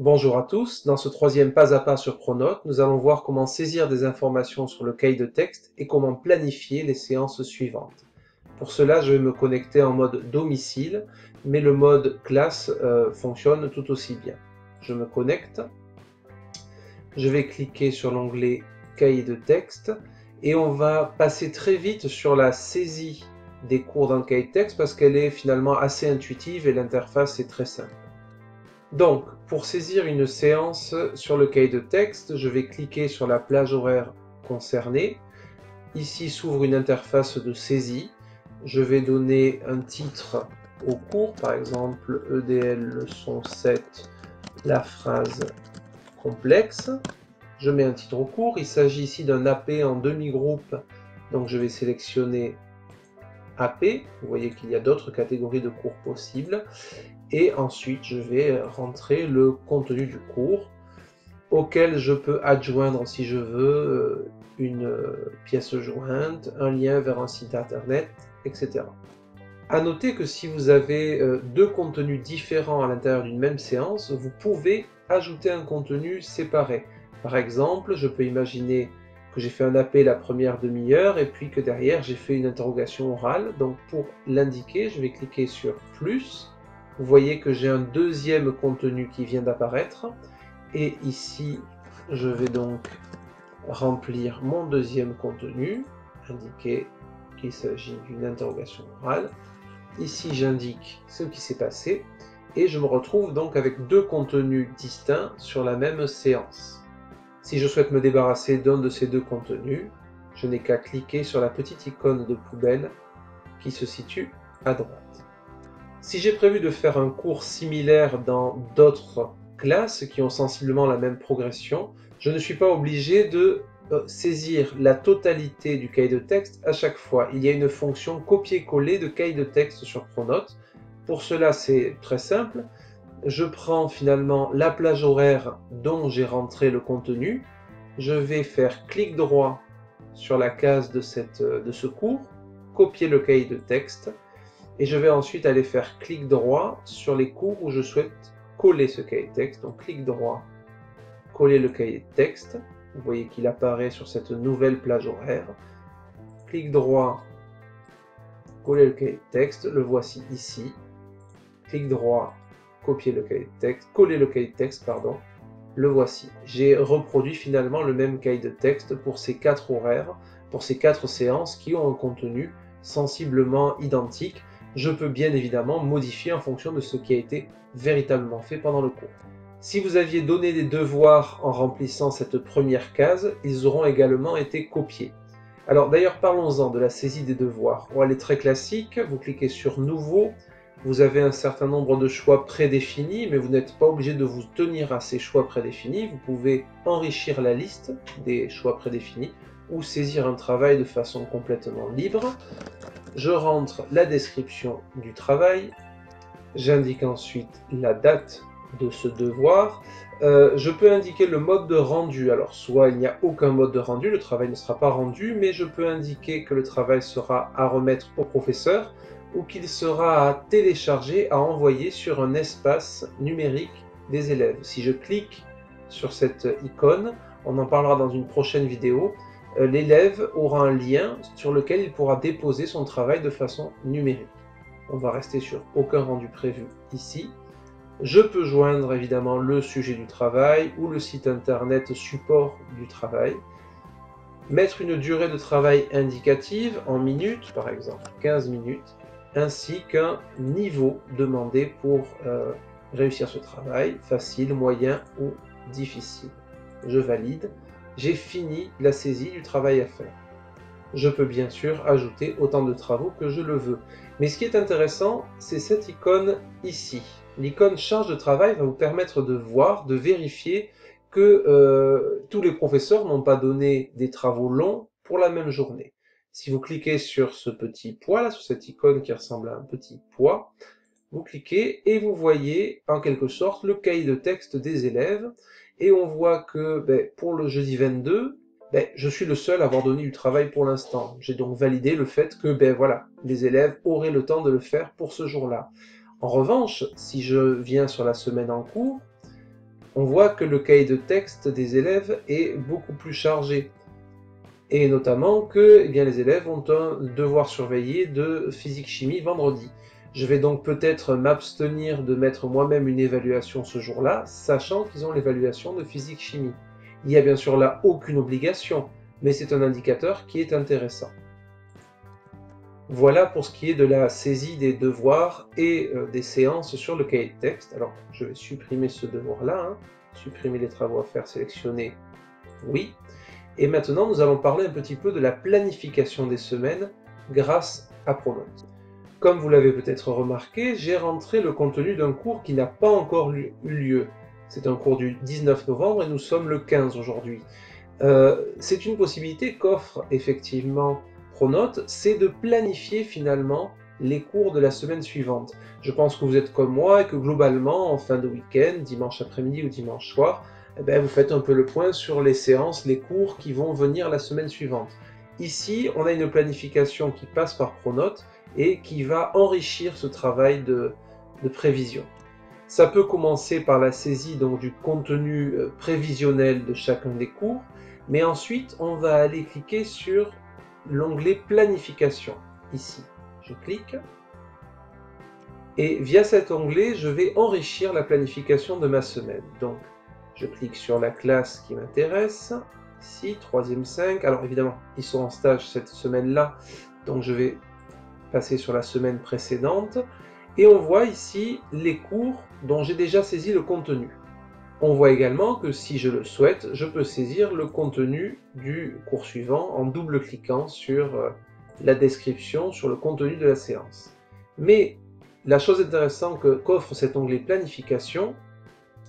Bonjour à tous, dans ce troisième pas à pas sur Pronote, nous allons voir comment saisir des informations sur le cahier de texte et comment planifier les séances suivantes. Pour cela, je vais me connecter en mode domicile, mais le mode classe fonctionne tout aussi bien. Je me connecte, je vais cliquer sur l'onglet cahier de texte et on va passer très vite sur la saisie des cours dans le cahier de texte parce qu'elle est finalement assez intuitive et l'interface est très simple. Donc, pour saisir une séance sur le cahier de texte, je vais cliquer sur la plage horaire concernée. Ici s'ouvre une interface de saisie. Je vais donner un titre au cours, par exemple EDL leçon 7, la phrase complexe. Je mets un titre au cours. Il s'agit ici d'un AP en demi-groupe, donc je vais sélectionner AP. Vous voyez qu'il y a d'autres catégories de cours possibles. Et ensuite, je vais rentrer le contenu du cours, auquel je peux adjoindre, si je veux, une pièce jointe, un lien vers un site internet, etc. À noter que si vous avez deux contenus différents à l'intérieur d'une même séance, vous pouvez ajouter un contenu séparé. Par exemple, je peux imaginer que j'ai fait un AP la première demi-heure et puis que derrière j'ai fait une interrogation orale. Donc pour l'indiquer, je vais cliquer sur plus. Vous voyez que j'ai un deuxième contenu qui vient d'apparaître. Et ici, je vais donc remplir mon deuxième contenu, indiquer qu'il s'agit d'une interrogation orale. Ici, j'indique ce qui s'est passé et je me retrouve donc avec deux contenus distincts sur la même séance. Si je souhaite me débarrasser d'un de ces deux contenus, je n'ai qu'à cliquer sur la petite icône de poubelle qui se situe à droite. Si j'ai prévu de faire un cours similaire dans d'autres classes qui ont sensiblement la même progression, je ne suis pas obligé de saisir la totalité du cahier de texte à chaque fois. Il y a une fonction copier-coller de cahier de texte sur Pronote. Pour cela, c'est très simple. Je prends finalement la plage horaire dont j'ai rentré le contenu. Je vais faire clic droit sur la case de ce cours, copier le cahier de texte. Et je vais ensuite aller faire clic droit sur les cours où je souhaite coller ce cahier de texte. Donc clic droit, coller le cahier de texte. Vous voyez qu'il apparaît sur cette nouvelle plage horaire. Clic droit, coller le cahier de texte. Le voici ici. Clic droit, copier le cahier de texte, coller le cahier de texte, pardon. Le voici. J'ai reproduit finalement le même cahier de texte pour ces quatre horaires, pour ces quatre séances qui ont un contenu sensiblement identique. Je peux bien évidemment modifier en fonction de ce qui a été véritablement fait pendant le cours. Si vous aviez donné des devoirs en remplissant cette première case, ils auront également été copiés. Alors d'ailleurs, parlons-en de la saisie des devoirs. Bon, elle est très classique, vous cliquez sur Nouveau, vous avez un certain nombre de choix prédéfinis, mais vous n'êtes pas obligé de vous tenir à ces choix prédéfinis. Vous pouvez enrichir la liste des choix prédéfinis ou saisir un travail de façon complètement libre. Je rentre la description du travail, j'indique ensuite la date de ce devoir. Je peux indiquer le mode de rendu, alors soit il n'y a aucun mode de rendu, le travail ne sera pas rendu, mais je peux indiquer que le travail sera à remettre au professeur ou qu'il sera à télécharger, à envoyer sur un espace numérique des élèves. Si je clique sur cette icône, on en parlera dans une prochaine vidéo, l'élève aura un lien sur lequel il pourra déposer son travail de façon numérique. On va rester sur aucun rendu prévu ici. Je peux joindre évidemment le sujet du travail ou le site internet support du travail. Mettre une durée de travail indicative en minutes, par exemple 15 minutes, ainsi qu'un niveau demandé pour réussir ce travail, facile, moyen ou difficile. Je valide. J'ai fini la saisie du travail à faire. Je peux bien sûr ajouter autant de travaux que je le veux. Mais ce qui est intéressant, c'est cette icône ici. L'icône charge de travail va vous permettre de voir, de vérifier que tous les professeurs n'ont pas donné des travaux longs pour la même journée. Si vous cliquez sur ce petit poids là, sur cette icône qui ressemble à un petit poids, vous cliquez et vous voyez en quelque sorte le cahier de texte des élèves. Et on voit que pour le jeudi 22, je suis le seul à avoir donné du travail pour l'instant. J'ai donc validé le fait que voilà, les élèves auraient le temps de le faire pour ce jour-là. En revanche, si je viens sur la semaine en cours, on voit que le cahier de texte des élèves est beaucoup plus chargé. Et notamment que les élèves ont un devoir surveillé de physique-chimie vendredi. Je vais donc peut-être m'abstenir de mettre moi-même une évaluation ce jour-là, sachant qu'ils ont l'évaluation de physique-chimie. Il n'y a bien sûr là aucune obligation, mais c'est un indicateur qui est intéressant. Voilà pour ce qui est de la saisie des devoirs et des séances sur le cahier de texte. Alors, je vais supprimer ce devoir-là, supprimer les travaux à faire, sélectionner oui. Et maintenant, nous allons parler un petit peu de la planification des semaines grâce à Pronote. Comme vous l'avez peut-être remarqué, j'ai rentré le contenu d'un cours qui n'a pas encore eu lieu. C'est un cours du 19 novembre et nous sommes le 15 aujourd'hui. C'est une possibilité qu'offre effectivement Pronote, c'est de planifier finalement les cours de la semaine suivante. Je pense que vous êtes comme moi et que globalement, en fin de week-end, dimanche après-midi ou dimanche soir, vous faites un peu le point sur les séances, les cours qui vont venir la semaine suivante. Ici, on a une planification qui passe par Pronote et qui va enrichir ce travail de prévision. Ça peut commencer par la saisie donc, du contenu prévisionnel de chacun des cours, mais ensuite on va aller cliquer sur l'onglet planification, ici. Je clique, et via cet onglet, je vais enrichir la planification de ma semaine. Donc, je clique sur la classe qui m'intéresse, ici, 3e 5. Alors évidemment, ils sont en stage cette semaine-là, donc je vais passer sur la semaine précédente. Et on voit ici les cours dont j'ai déjà saisi le contenu. On voit également que si je le souhaite, je peux saisir le contenu du cours suivant en double-cliquant sur la description, sur le contenu de la séance. Mais la chose intéressante qu'offre cet onglet planification,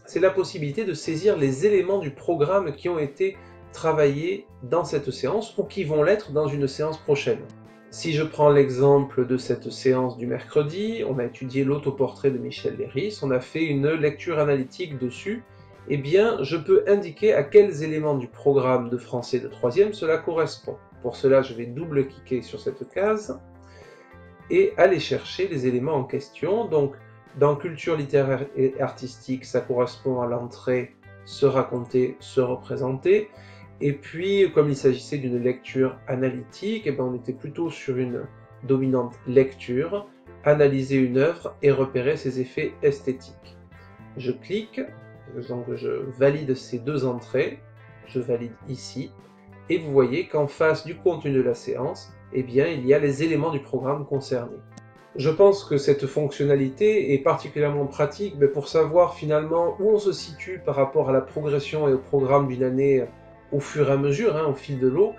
c'est la possibilité de saisir les éléments du programme qui ont été travaillés dans cette séance ou qui vont l'être dans une séance prochaine. Si je prends l'exemple de cette séance du mercredi, on a étudié l'autoportrait de Michel Léris, on a fait une lecture analytique dessus, je peux indiquer à quels éléments du programme de français de 3e cela correspond. Pour cela, je vais double-cliquer sur cette case et aller chercher les éléments en question. Donc, dans culture littéraire et artistique, ça correspond à l'entrée se raconter, se représenter. Et puis, comme il s'agissait d'une lecture analytique, on était plutôt sur une dominante lecture, analyser une œuvre et repérer ses effets esthétiques. Je clique, donc je valide ces deux entrées, je valide ici, et vous voyez qu'en face du contenu de la séance, il y a les éléments du programme concernés. Je pense que cette fonctionnalité est particulièrement pratique pour savoir finalement où on se situe par rapport à la progression et au programme d'une année au fur et à mesure, au fil de l'eau,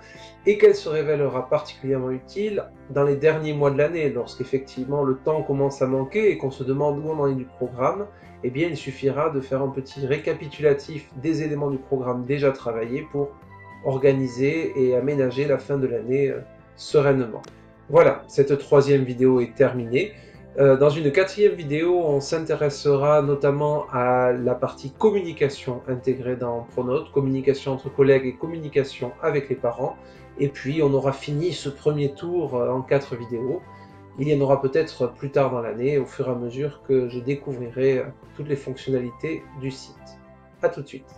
et qu'elle se révélera particulièrement utile dans les derniers mois de l'année, lorsqu'effectivement le temps commence à manquer et qu'on se demande où on en est du programme, il suffira de faire un petit récapitulatif des éléments du programme déjà travaillés pour organiser et aménager la fin de l'année sereinement. Voilà, cette 3e vidéo est terminée. Dans une 4e vidéo, on s'intéressera notamment à la partie communication intégrée dans Pronote, communication entre collègues et communication avec les parents. Et puis, on aura fini ce premier tour en 4 vidéos. Il y en aura peut-être plus tard dans l'année, au fur et à mesure que je découvrirai toutes les fonctionnalités du site. A tout de suite.